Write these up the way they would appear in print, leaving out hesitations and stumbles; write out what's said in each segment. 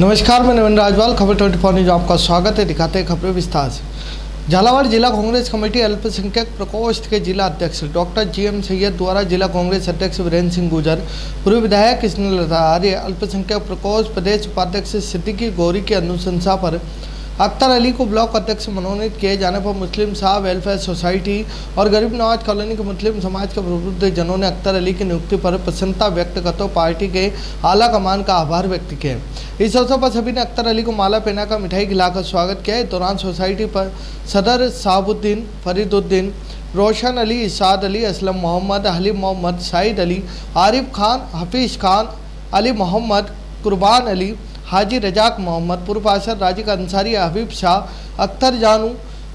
नमस्कार, मैं नवीन राजवाल। खबर 24 न्यूज आपका स्वागत है। दिखाते हैं खबरें विस्तार से। झालावाड़ जिला कांग्रेस कमेटी अल्पसंख्यक प्रकोष्ठ के जिला अध्यक्ष डॉक्टर GM सैयद द्वारा जिला कांग्रेस अध्यक्ष वीरेंद्र सिंह गुर्जर, पूर्व विधायक कृष्णलता आर्य, अल्पसंख्यक प्रकोष्ठ प्रदेश उपाध्यक्ष सिद्दीकी गौरी की अनुशंसा पर अख्तर अली को ब्लॉक अध्यक्ष मनोनीत किए जाने पर मुस्लिम साहब वेलफेयर सोसाइटी और गरीब नवाज कॉलोनी के मुस्लिम समाज के प्रबुद्ध जनों ने अख्तर अली की नियुक्ति पर प्रसन्नता व्यक्त करते हुए पार्टी के आला कमान का आभार व्यक्त किया। इस अवसर पर सभी ने अख्तर अली को माला पहनाकर मिठाई खिलाकर स्वागत किया। इस दौरान सोसाइटी पर सदर साहबुद्दीन, फरीदुद्दीन, रोशन अली, इसाद अली, असलम मोहम्मद, हलीम मोहम्मद, साइद अली, आरिफ खान, हफीज खान, अली मोहम्मद, कुर्बान अली, हाजी रजाक मोहम्मद, पूर्व पार्षद राजिक अंसारी, हबीब शाह, अख्तर जानू,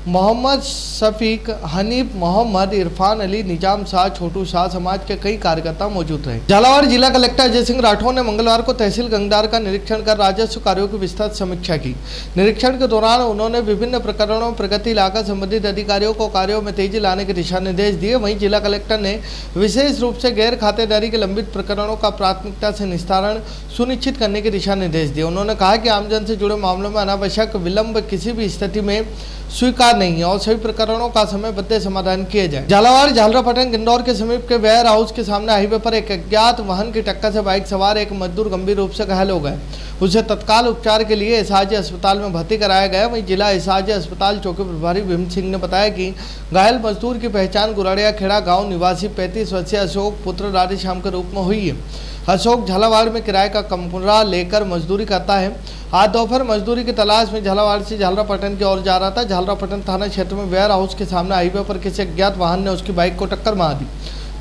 मोहम्मद शफीक, हनीफ मोहम्मद, इरफान अली, निजाम शाह, छोटू शाह समाज के कई कार्यकर्ता मौजूद रहे। झालावाड़ जिला कलेक्टर अजय सिंह राठौर ने मंगलवार को तहसील गंगदार का निरीक्षण कर राजस्व कार्यों की विस्तृत समीक्षा की। निरीक्षण के दौरान उन्होंने विभिन्न प्रकरणों में प्रगति लाकर संबंधित अधिकारियों को कार्यों में तेजी लाने के दिशा निर्देश दिए। वहीं जिला कलेक्टर ने विशेष रूप से गैर खातेदारी के लंबित प्रकरणों का प्राथमिकता से निस्तारण सुनिश्चित करने के दिशा निर्देश दिए। उन्होंने कहा कि आमजन से जुड़े मामलों में अनावश्यक विलंब किसी भी स्थिति में स्वीकार नहीं है और सभी प्रकरणों का समयबद्ध समाधान किया जाए। झालावाड़ झालरापाटन इंदौर के समीप के वेयर हाउस के सामने हाईवे पर एक अज्ञात वाहन की टक्कर से बाइक सवार एक मजदूर गंभीर रूप से घायल हो गए। उसे तत्काल उपचार के लिए एसआरजे अस्पताल में भर्ती कराया गया। वहीं जिला एसआरजे अस्पताल चौकी प्रभारी भीम सिंह ने बताया कि घायल मजदूर की पहचान गुराड़िया खेड़ा गाँव निवासी 35 वर्षीय अशोक पुत्र राधेश्याम के रूप में हुई है। अशोक झालावाड़ में किराए का कमरा लेकर मजदूरी करता है। आज दोपहर मजदूरी की तलाश में झालावाड़ से झालरापाटन की ओर जा रहा था। झालरापाटन थाना क्षेत्र में वेयर हाउस के सामने हाईवे पर किसी अज्ञात वाहन ने उसकी बाइक को टक्कर मार दी।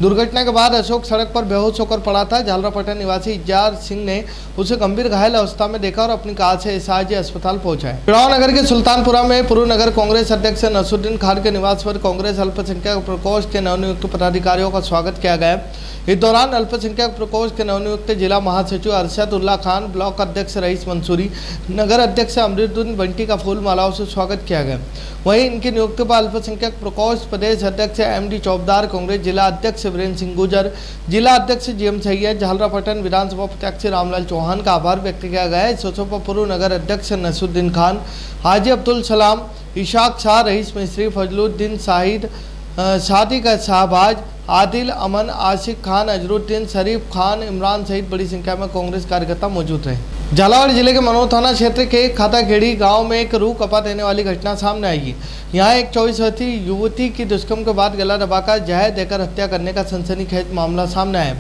दुर्घटना के बाद अशोक सड़क पर बेहोश होकर पड़ा था। झालरापाटन निवासी इजार सिंह ने उसे गंभीर घायल अवस्था में देखा और अपनी कार से एसआरजे अस्पताल पहुंचाया। चुनाव नगर के सुल्तानपुरा में पूर्व नगर कांग्रेस अध्यक्ष नसरुद्दीन खान के निवास पर कांग्रेस अल्पसंख्यक प्रकोष्ठ के नवनियुक्त पदाधिकारियों का स्वागत किया गया। इस दौरान अल्पसंख्यक प्रकोष्ठ के नवनियुक्त जिला महासचिव अरशद उल्ला खान, ब्लॉक अध्यक्ष रईस मंसूरी, नगर अध्यक्ष अमरुद्दीन बंटी का फूल मालाओं से स्वागत किया गया। वहीं इनकी नियुक्ति पर अल्पसंख्यक प्रकोष्ठ प्रदेश अध्यक्ष MD चौबदार, कांग्रेस जिला अध्यक्ष वीरेंद्र सिंह गुर्जर, जिला अध्यक्ष GM सैयद, झालरापाटन विधानसभा प्रत्याशी रामलाल चौहान का आभार व्यक्त किया गया। इस अवसर पर पूर्व नगर अध्यक्ष नसरुद्दीन खान, हाजी अब्दुल सलाम, इशाक शाह, रईस मिस्त्री, फजलुद्दीन शाहिद, शादी का शाहबाज, आदिल, अमन, आशिक खान, अजरुद्दीन, शरीफ खान, इमरान सहित बड़ी संख्या में कांग्रेस कार्यकर्ता मौजूद रहे। झालावाड़ जिले के मनोर थाना क्षेत्र के खाताखेड़ी गांव में एक रूह कपा देने वाली घटना सामने आई है। यहां एक 24 वर्षीय युवती की दुष्कर्म के बाद गला दबाकर जहर देकर हत्या करने का सनसनीखेज मामला सामने आया।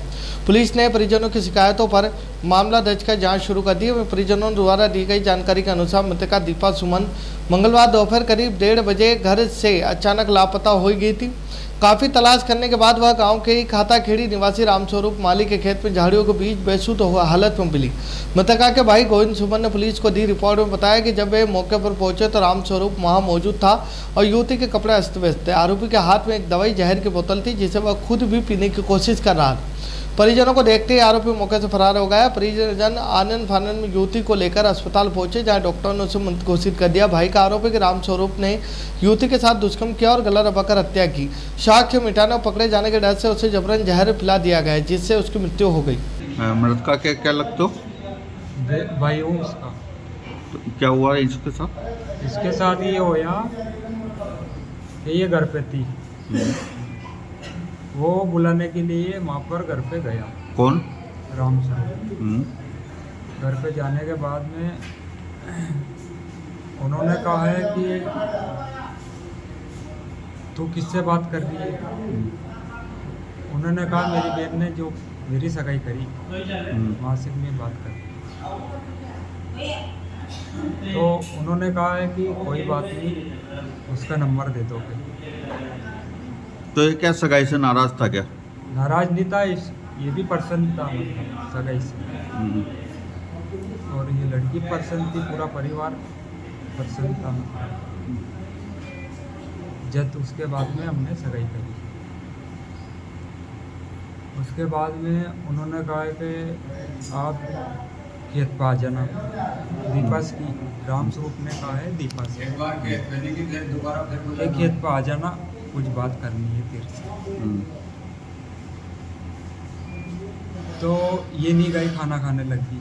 पुलिस ने परिजनों की शिकायतों पर मामला दर्ज कर जांच शुरू कर दी। परिजनों द्वारा दी गई जानकारी के अनुसार मृतका दीपा सुमन मंगलवार दोपहर करीब 1:30 बजे घर से अचानक लापता हो गई थी। काफ़ी तलाश करने के बाद वह गांव के ही खाताखेड़ी निवासी रामस्वरूप माली के खेत में झाड़ियों के बीच बेसुध हालत में मिली। मृतका के भाई गोविंद सुमन ने पुलिस को दी रिपोर्ट में बताया कि जब वे मौके पर पहुंचे तो रामस्वरूप वहां मौजूद था और युवती के कपड़े अस्त व्यस्त थे। आरोपी के हाथ में एक दवाई जहर की बोतल थी जिसे वह खुद भी पीने की कोशिश कर रहा था। परिजनों को देखते ही आरोपी मौके से फरार हो गया। परिजन आनंद फानंद में युवती को लेकर अस्पताल पहुंचे, जहां डॉक्टरों ने उसे मृत घोषित कर दिया। भाई का आरोप है कि रामस्वरूप ने युवती के साथ दुष्कर्म किया और गला दबाकर हत्या की। साक्ष्य मिटाने और पकड़े जाने के डर से उसे जबरन जहर पिला दिया गया, जिससे उसकी मृत्यु हो गई। मृतका क्या लगता हो? भाई हूँ उसका। तो क्या हुआ इसके साथ? इसके साथ ये होया कि ये घर पे थी, वो बुलाने के लिए वहाँ पर घर पे गया। कौन? राम साहब। घर पे जाने के बाद में उन्होंने कहा है कि तू किससे बात कर रही है। उन्होंने कहा मेरी बहन ने जो मेरी सगाई करी वहाँ से मैं बात कर। तो उन्होंने कहा है कि कोई बात नहीं, उसका नंबर दे दो। तो ये क्या सगाई से नाराज था क्या? नाराज नहीं था, ये भी पर्सन था, मतलब सगाई से। और ये लड़की पर्सन थी, पूरा परिवार पर्सन था। जब उसके बाद में हमने सगाई करी। उसके बाद में उन्होंने कहा कि आप खेत पर आ जाना। दीपा की रामस्वरूप ने कहा है दीपा से खेत पर आ जाना, कुछ बात करनी है तेरे से। तो ये नहीं गई, खाना खाने लगी।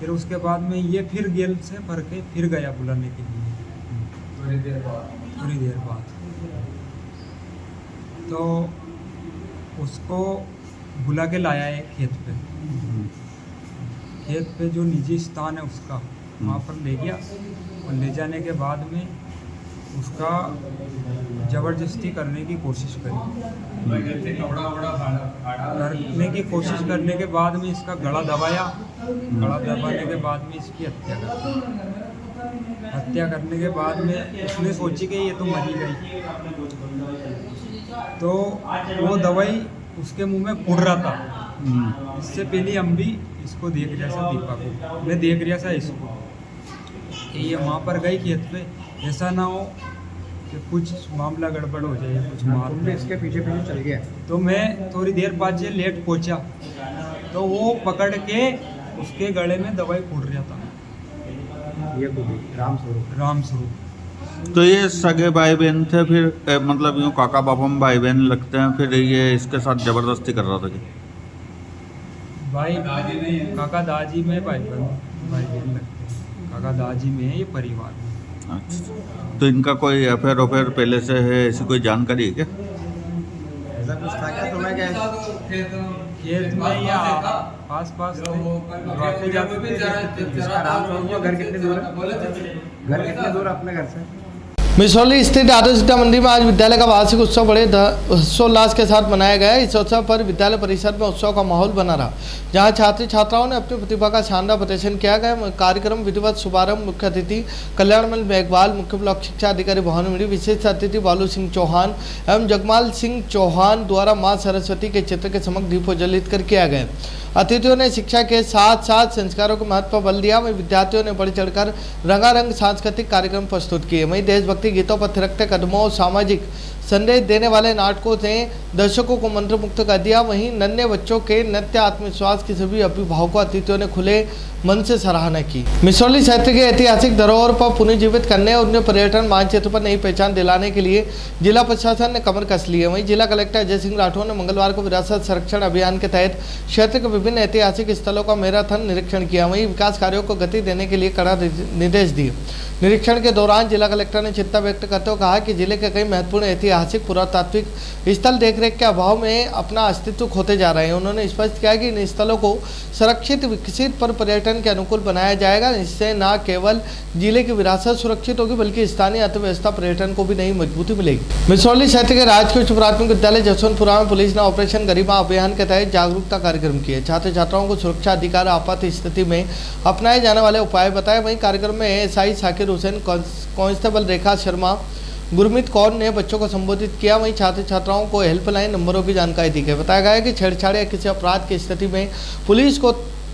फिर उसके बाद में ये फिर गेल से भर के फिर गया बुलाने के लिए थोड़ी देर बाद तो उसको बुला के लाया है खेत पे जो निजी स्थान है उसका वहाँ पर ले गया और ले जाने के बाद में उसका ज़बरदस्ती करने की कोशिश करी। करने की कोशिश करने के बाद में इसका गला दबाया। गला दबाने के बाद में इसकी हत्या कर दी। हत्या करने के बाद में उसने सोची कि ये तो मरी गई, तो वो दवाई उसके मुंह में फूट रहा था। इससे पहले हम भी इसको देख रहा था, दीपा को मैं देख रहा था इसको कि ये वहाँ पर गई खेत पे, ऐसा ना हो कि कुछ मामला गड़बड़ हो जाए, कुछ मार दे। इसके पीछे पीछे चल गया। तो मैं थोड़ी देर बाद से लेट पहुंचा तो वो पकड़ के उसके गले में दवाई फूट रहा था। ये राम स्वरूप। तो ये सगे भाई बहन थे, फिर मतलब यूँ काका बापा में भाई बहन लगते हैं, फिर ये इसके साथ जबरदस्ती कर रहा था कि भाई काका दाजी में भाई बहन लगते हैं। काका दाजी में है ये परिवार में। अच्छा, तो इनका कोई अफेयर वफेयर पहले से है, ऐसी कोई जानकारी है क्या? ऐसा कुछ था क्या तुम्हें? क्या खेत में या पास थे, जाते थे। इसका राम स्वरूप का घर कितने दूर है? घर कितने दूर है अपने घर से? मिसौली स्थित आदर्श विद्या मंदिर में आज विद्यालय का वार्षिक उत्सव बड़े हर्षोल्लास के साथ मनाया गया। इस अवसर पर विद्यालय परिसर में उत्सव का माहौल बना रहा, जहां छात्र छात्राओं ने अपनी प्रतिभा का शानदार प्रदर्शन किया गया। कार्यक्रम विधिवत शुभारंभ मुख्य अतिथि कल्याणमल मेघवाल, मुख्य ब्लॉक शिक्षा अधिकारी भानुमणि, विशेष अतिथि बालू सिंह चौहान एवं जगमाल सिंह चौहान द्वारा माँ सरस्वती के चित्र के समक्ष दीपोज्वलित कर किया गया। अतिथियों ने शिक्षा के साथ साथ संस्कारों के महत्व पर बल दिया। वहीं विद्यार्थियों ने बढ़ चढ़कर रंगारंग सांस्कृतिक कार्यक्रम प्रस्तुत किए। वहीं देशभक्ति गीतों पर थिरकते कदमों और सामाजिक संदेश देने वाले नाटकों ने दर्शकों को मंत्रमुग्ध कर दिया। वहीं नन्हे बच्चों के नृत्य आत्मविश्वास की सभी अभिभावकों अतिथियों ने खुले मन से सराहना की। मिसौली क्षेत्र के ऐतिहासिक धरोहर पर पुनर्जीवित करने और उन्हें पर्यटन मानचित्र पर नई पहचान दिलाने के लिए जिला प्रशासन ने कमर कस ली है। वहीं जिला कलेक्टर अजय सिंह राठौर ने मंगलवार को विरासत संरक्षण अभियान के तहत क्षेत्र के विभिन्न ऐतिहासिक स्थलों का मैराथन निरीक्षण किया। वहीं विकास कार्यों को गति देने के लिए कड़ा निर्देश दिए। निरीक्षण के दौरान जिला कलेक्टर ने चिंता व्यक्त करते हुए कहा कि जिले के कई महत्वपूर्ण ऐतिहासिक पुरातात्विक स्थल देखरेख के अभाव में अपना अस्तित्व खोते जा रहे हैं। उन्होंने स्पष्ट किया कि इन स्थलों को सुरक्षित, विकसित पर पर्यटन के अनुकूल बनाया जाएगा। इससे न केवल जिले की विरासत सुरक्षित होगी बल्कि स्थानीय अर्थव्यवस्था पर्यटन को भी नई मजबूती मिलेगी। मिसौली क्षेत्र के राजकीय उच्च प्राथमिक विद्यालय जसवंतपुरा में पुलिस ने ऑपरेशन गरिमा अभियान के तहत जागरूकता कार्यक्रम किए। छात्र छात्राओं को सुरक्षा अधिकार, आपात स्थिति में अपनाए जाने वाले उपाय बताए। वहीं कार्यक्रम में एएसआई साकिर हुसैन, कांस्टेबल रेखा शर्मा, गुरमीत कौर ने बच्चों को संबोधित किया। वहीं छात्र छात्राओं को हेल्पलाइन नंबरों की जानकारी दी गई। बताया गया है कि छेड़छाड़ या किसी अपराध की स्थिति में पुलिस को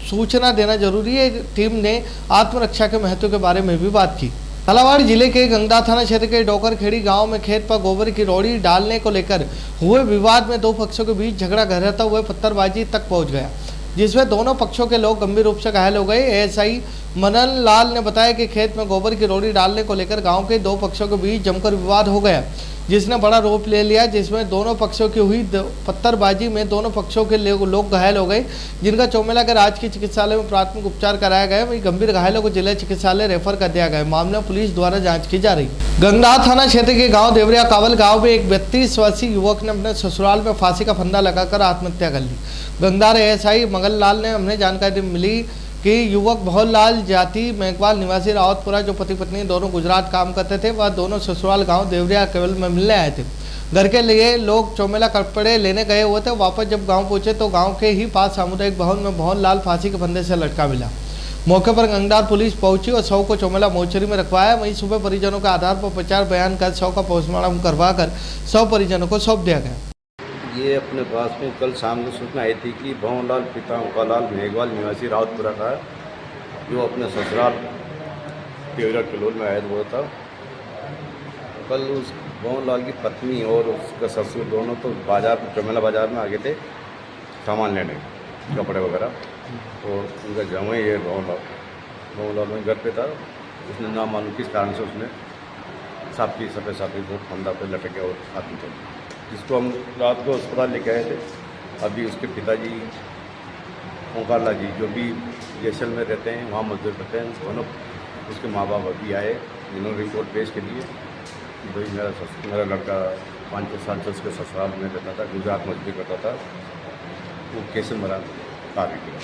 सूचना देना जरूरी है। टीम ने आत्मरक्षा के महत्व के बारे में भी बात की। झालावाड़ जिले के गंगदा थाना क्षेत्र के डोकरखेड़ी गांव में खेत पर गोबर की रोड़ी डालने को लेकर हुए विवाद में दो पक्षों के बीच झगड़ा गहराता हुए पत्थरबाजी तक पहुंच गया, जिसमें दोनों पक्षों के लोग गंभीर रूप से घायल हो गए। एएसआई मनन लाल ने बताया कि खेत में गोबर की रोड़ी डालने को लेकर गांव के दो पक्षों के बीच जमकर विवाद हो गया, जिसने बड़ा रूप ले लिया, जिसमें दोनों पक्षों की हुई पत्थरबाजी में दोनों पक्षों के लोग घायल हो गए, जिनका चौमेला के राजकीय चिकित्सालय में प्राथमिक उपचार कराया गया। वहीं गंभीर घायलों को जिला चिकित्सालय रेफर कर दिया गया। मामला पुलिस द्वारा जांच की जा रही। गंगदा थाना क्षेत्र के गांव देवरिया कावल गांव में एक 32 वर्षीय युवक ने अपने ससुराल में फांसी का फंदा लगाकर आत्महत्या कर ली। गंगदा एएसआई मंगल लाल ने हमें जानकारी मिली कि युवक भवरलाल जाति मेघवाल निवासी रावतपुरा, जो पति पत्नी दोनों गुजरात काम करते थे, वह दोनों ससुराल गांव देवरिया केवल में मिलने आए थे। घर के लिए लोग चौमेला कपड़े लेने गए हुए थे। वापस जब गांव पहुंचे तो गांव के ही पास सामुदायिक भवन में भवरलाल फांसी के फंदे से लटका मिला। मौके पर गंगदार पुलिस पहुंची और शव को चौमेला मोर्चरी में रखवाया। वहीं सुबह परिजनों के आधार पर उपचार बयान कर शव का पोस्टमार्टम करवाकर शव परिजनों को सौंप दिया गया। ये अपने पास में कल शाम को सूचना आई थी कि भवनलाल पिता ओंकारलाल मेघवाल निवासी रावतपुरा का, जो अपने ससुराल देवरिया किलोल में आया हुआ था। कल उस भवनलाल की पत्नी और उसका ससुर दोनों तो चौमेला बाजार में आ गए थे सामान लेने, कपड़े वगैरह। तो उनका जमाई है भवनलाल में घर पे था। उसने ना मालूम किस कारण से उसने सफ़ेद साथी को फंदा पे लटके और आत्महत्या की, जिसको हम रात को अस्पताल लेके आए थे। अभी उसके पिताजी ओंकारलाल जी, जो भी जैसलमेर रहते हैं, वहाँ मजदूर करते हैं। दोनों उसके माँ बाप अभी आए, जिन्होंने रिपोर्ट पेश के लिए कि भाई मेरा लड़का 5-6 साल से उसके ससुराल में रहता था, गुजरात मजदूरी करता था, वो कैसे मरा तारीख किया।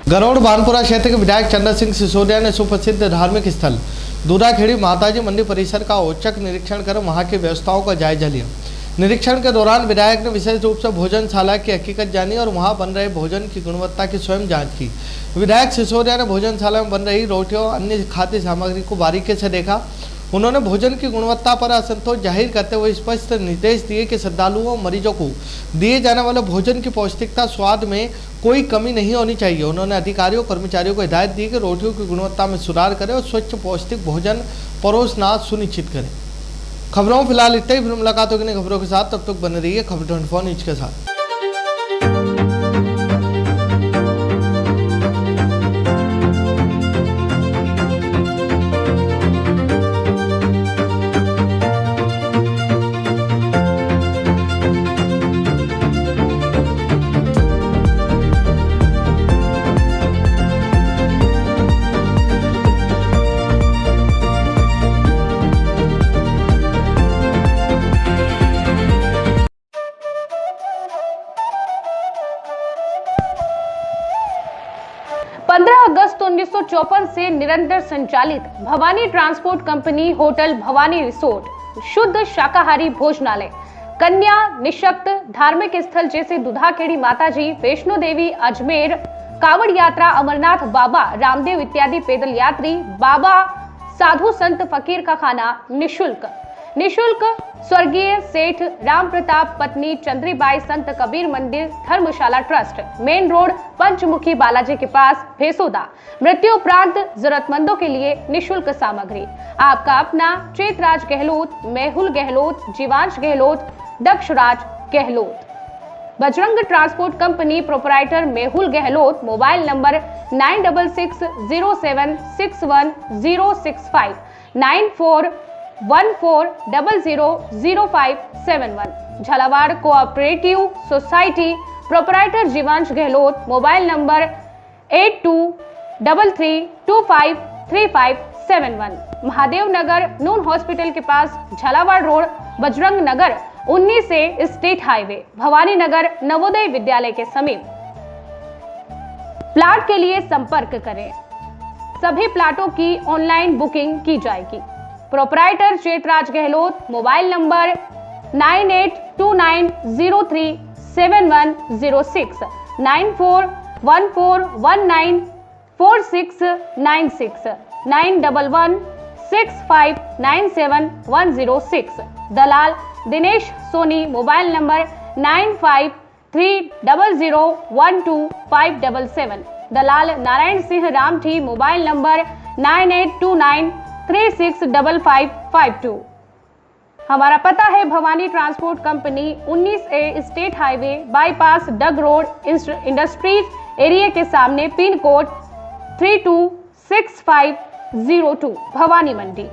गरौड़ बानपुरा क्षेत्र के विधायक चंद्र सिंह सिसोदिया ने सुप्रसिद्ध धार्मिक स्थल दूराखेड़ी माताजी मंदिर परिसर का औचक निरीक्षण कर वहां की व्यवस्थाओं का जायजा लिया। निरीक्षण के दौरान विधायक ने विशेष रूप से भोजनशाला की हकीकत जानी और वहां बन रहे भोजन की गुणवत्ता की स्वयं जांच की। विधायक सिसोदिया ने भोजनशाला में बन रही रोटियों और अन्य खाद्य सामग्री को बारीकी से देखा। उन्होंने भोजन की गुणवत्ता पर असंतोष जाहिर करते हुए स्पष्ट निर्देश दिए कि श्रद्धालुओं और मरीजों को दिए जाने वाले भोजन की पौष्टिकता स्वाद में कोई कमी नहीं होनी चाहिए। उन्होंने अधिकारियों कर्मचारियों को हिदायत दी कि रोटियों की गुणवत्ता में सुधार करें और स्वच्छ पौष्टिक भोजन परोसना सुनिश्चित करें। खबरों फिलहाल इतना ही, फिर मुलाकात होगी नई खबरों के साथ। तब तक बने रहिए खबर 24 न्यूज के साथ। अगस्त 1954 से निरंतर संचालित Bhavani transport company hotel Bhavani resort शुद्ध शाकाहारी भोजनालय, कन्या निशक्त धार्मिक स्थल जैसे दुधाखेड़ी माताजी, वैष्णो देवी, अजमेर, कावड़ यात्रा, अमरनाथ बाबा, रामदेव इत्यादि पैदल यात्री, बाबा, साधु संत फकीर का खाना निशुल्क स्वर्गीय सेठ राम प्रताप पत्नी चंद्रीबाई संत कबीर मंदिर धर्मशाला ट्रस्ट, मेन रोड पंचमुखी बालाजी के पास, भेसोदा। मृत्यु उपरांत जरूरतमंदों के लिए निशुल्क सामग्री। आपका अपना Chetraj Gehlot, Mehul Gehlot, Jeevansh Gehlot, Dakshraj Gehlot. Bajrang transport company proprietor Mehul Gehlot, mobile number 9660761065 9414000571। Jhalawar cooperative society proprietor Jeevansh Gehlot, mobile number 8233253571। Mahadev Nagar नून हॉस्पिटल के पास, झालावाड़ रोड, बजरंग नगर 19 से स्टेट हाईवे, भवानी नगर नवोदय विद्यालय के समीप। प्लाट के लिए संपर्क करें। सभी प्लाटों की ऑनलाइन बुकिंग की जाएगी। Proprietor Chetraj Gehlot, mobile number 9829037106 9414194696 9116597106। दलाल दिनेश सोनी, मोबाइल नंबर 9530012577। दलाल नारायण सिंह रामठी, मोबाइल नंबर 9829365552। हमारा पता है Bhawani transport company 19A state highway bypass Dag road industries area के सामने, पिन कोड 326502, भवानी मंडी।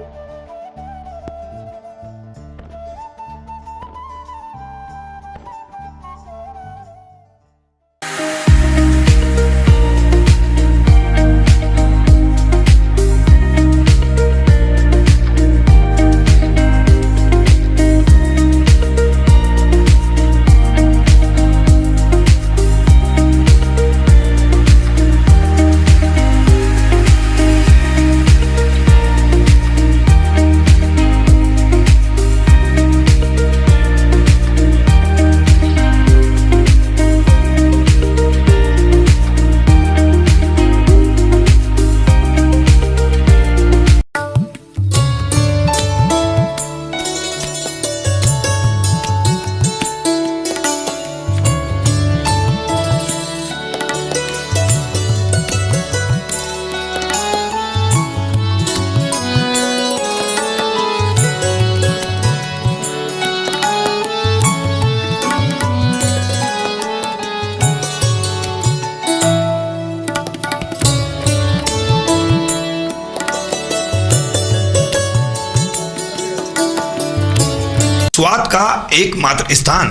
स्वाद का एकमात्र स्थान,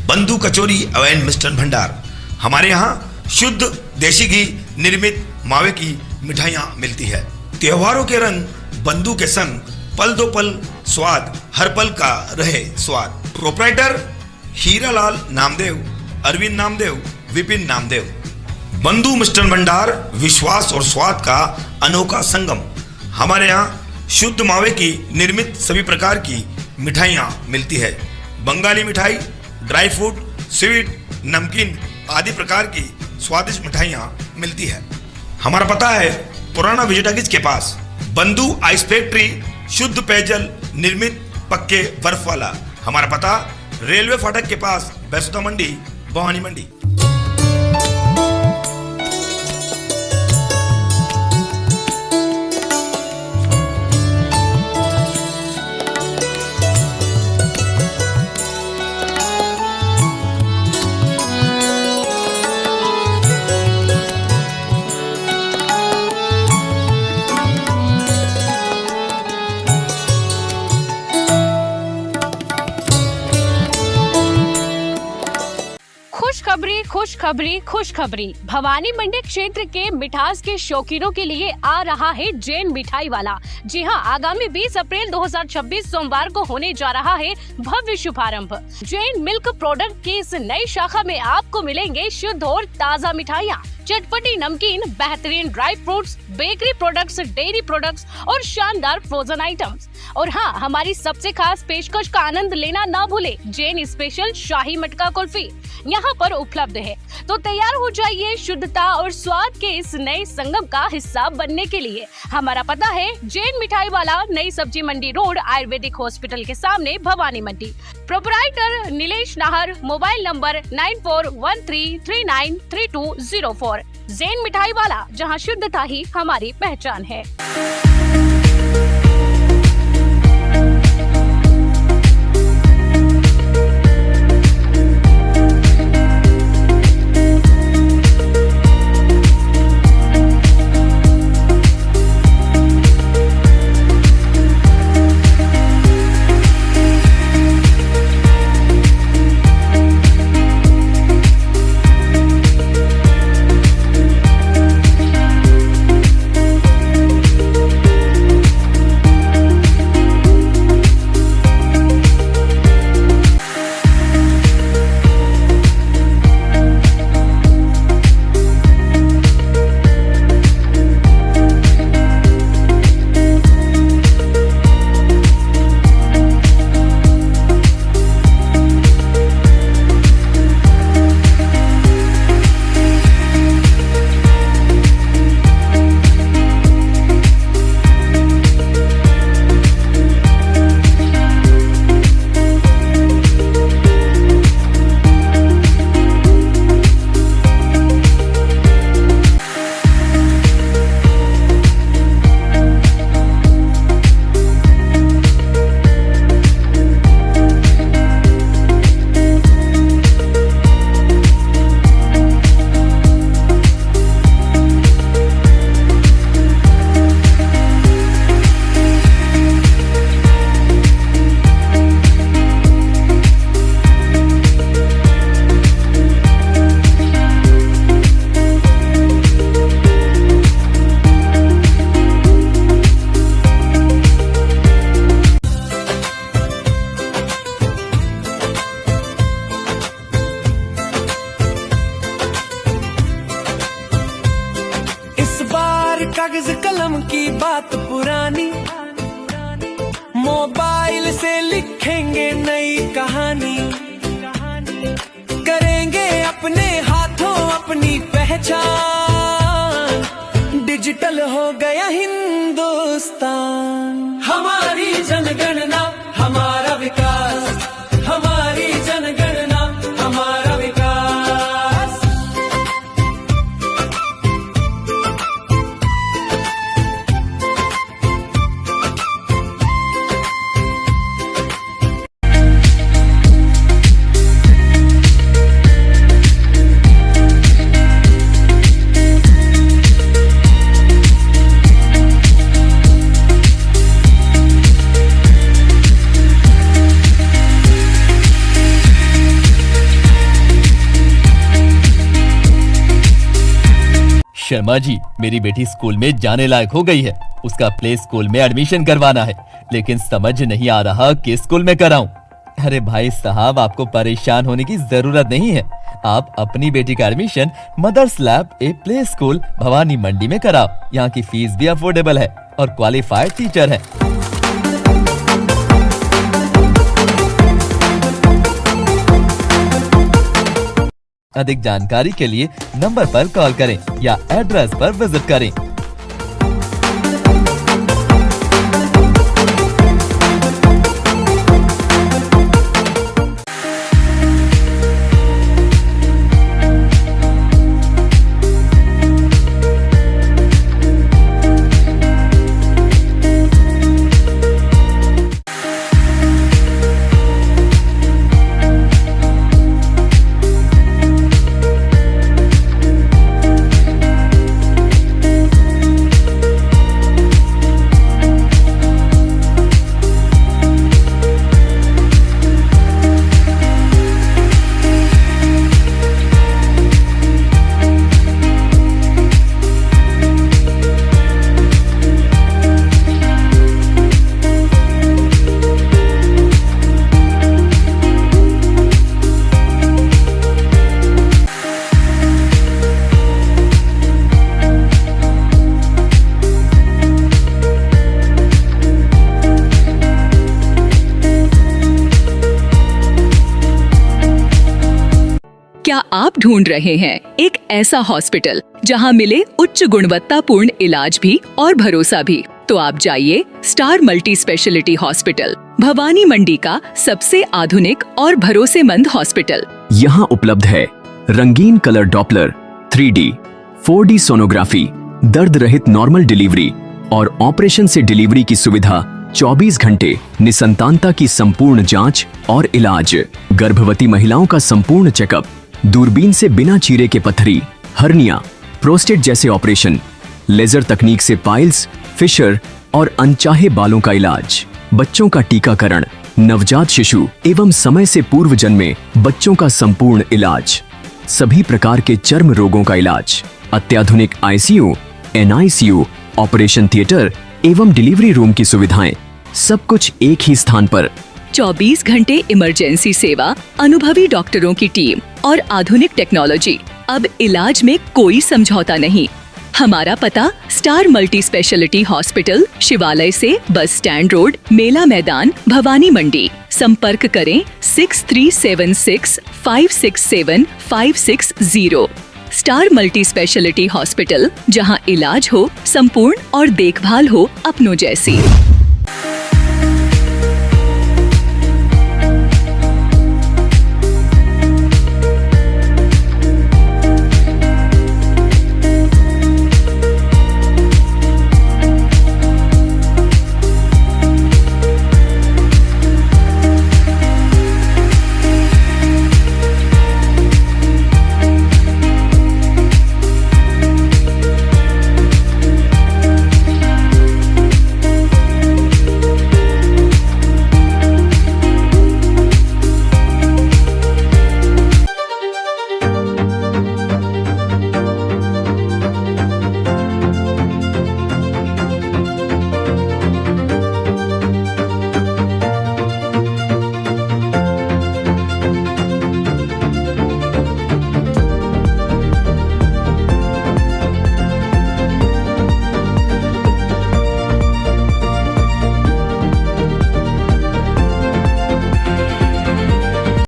बंधु कचौरी एवं मिष्ठान भंडार। हमारे यहाँ शुद्ध देशी घी निर्मित मावे की मिठाइयाँ मिलती है। त्योहारों के रंग बंधु के संग, पल दो पल स्वाद, हर पल का रहे स्वाद। प्रोप्राइटर हीरालाल नामदेव, अरविंद नामदेव, विपिन नामदेव। बंधु मिष्ठान भंडार, विश्वास और स्वाद का अनोखा संगम। हमारे यहाँ शुद्ध मावे की निर्मित सभी प्रकार की मिठाइयाँ मिलती है। बंगाली मिठाई, ड्राई फ्रूट, स्वीट, नमकीन आदि प्रकार की स्वादिष्ट मिठाइयाँ मिलती है। हमारा पता है पुराना विजयटागिज के पास, बंधु आइस फैक्ट्री, शुद्ध पेयजल निर्मित पक्के बर्फ वाला। हमारा पता रेलवे फाटक के पास, बैसुदा मंडी, भवानी मंडी। खुशखबरी खुशखबरी खुशखबरी। भवानी मंडी क्षेत्र के मिठास के शौकीनों के लिए आ रहा है जैन मिठाई वाला। जी हां, आगामी 20 अप्रैल 2026 सोमवार को होने जा रहा है भव्य शुभारंभ। जैन मिल्क प्रोडक्ट की इस नई शाखा में आपको मिलेंगे शुद्ध और ताज़ा मिठाइयाँ, चटपटी नमकीन, बेहतरीन dry fruits, bakery products, dairy products और शानदार फ्रोजन आइटम्स। और हाँ, हमारी सबसे खास पेशकश का आनंद लेना ना भूले, जैन स्पेशल शाही मटका कुल्फी यहाँ पर उपलब्ध है। तो तैयार हो जाइए शुद्धता और स्वाद के इस नए संगम का हिस्सा बनने के लिए। हमारा पता है जैन मिठाई वाला, नई सब्जी मंडी रोड, आयुर्वेदिक हॉस्पिटल के सामने, Bhawani Mandi. Proprietor Nilesh Nahar, mobile number 9413393204। Jain मिठाई वाला, जहां शुद्धता ही हमारी पहचान है। कागज कलम की बात पुरानी, मोबाइल से लिखेंगे नई कहानी, करेंगे अपने हाथों अपनी पहचान, डिजिटल हो गया हिंदुस्तान। हमारी जनगणना हमारा विकास, हमारी जनगणना हमारा विकास। शर्मा जी, मेरी बेटी स्कूल में जाने लायक हो गई है। उसका प्ले स्कूल में एडमिशन करवाना है, लेकिन समझ नहीं आ रहा किस स्कूल में कराऊं। अरे भाई साहब, आपको परेशान होने की जरूरत नहीं है। आप अपनी बेटी का admission mother's lab a play school Bhavani मंडी में कराओ। यहाँ की फीस भी अफोर्डेबल है और क्वालिफाइड टीचर है। अधिक जानकारी के लिए नंबर पर कॉल करें या एड्रेस पर विजिट करें। क्या आप ढूंढ रहे हैं एक ऐसा हॉस्पिटल जहां मिले उच्च गुणवत्तापूर्ण इलाज भी और भरोसा भी? तो आप जाइए star multi speciality hospital, Bhawani Mandi का सबसे आधुनिक और भरोसेमंद हॉस्पिटल। यहाँ उपलब्ध है रंगीन colour Doppler, 3D, 4D sonography, दर्द रहित नॉर्मल डिलीवरी और ऑपरेशन से डिलीवरी की सुविधा, 24 घंटे निसंतानता की संपूर्ण जांच और इलाज, गर्भवती महिलाओं का संपूर्ण चेकअप, दूरबीन से बिना चीरे के पथरी, हर्निया, प्रोस्टेट जैसे ऑपरेशन, लेजर तकनीक से पाइल्स, फिशर और अनचाहे बालों का इलाज, बच्चों का टीकाकरण, नवजात शिशु एवं समय से पूर्व जन्मे बच्चों का संपूर्ण इलाज, सभी प्रकार के चर्म रोगों का इलाज, अत्याधुनिक ICU, NICU, ऑपरेशन थिएटर एवं डिलीवरी रूम की सुविधाएं, सब कुछ एक ही स्थान पर। 24 घंटे इमरजेंसी सेवा, अनुभवी डॉक्टरों की टीम और आधुनिक टेक्नोलॉजी। अब इलाज में कोई समझौता नहीं। हमारा पता स्टार मल्टी स्पेशलिटी हॉस्पिटल, शिवालय से बस स्टैंड रोड, मेला मैदान, भवानी मंडी। संपर्क करें 6376567560। स्टार मल्टी स्पेशलिटी हॉस्पिटल, जहां इलाज हो संपूर्ण और देखभाल हो अपनों जैसी।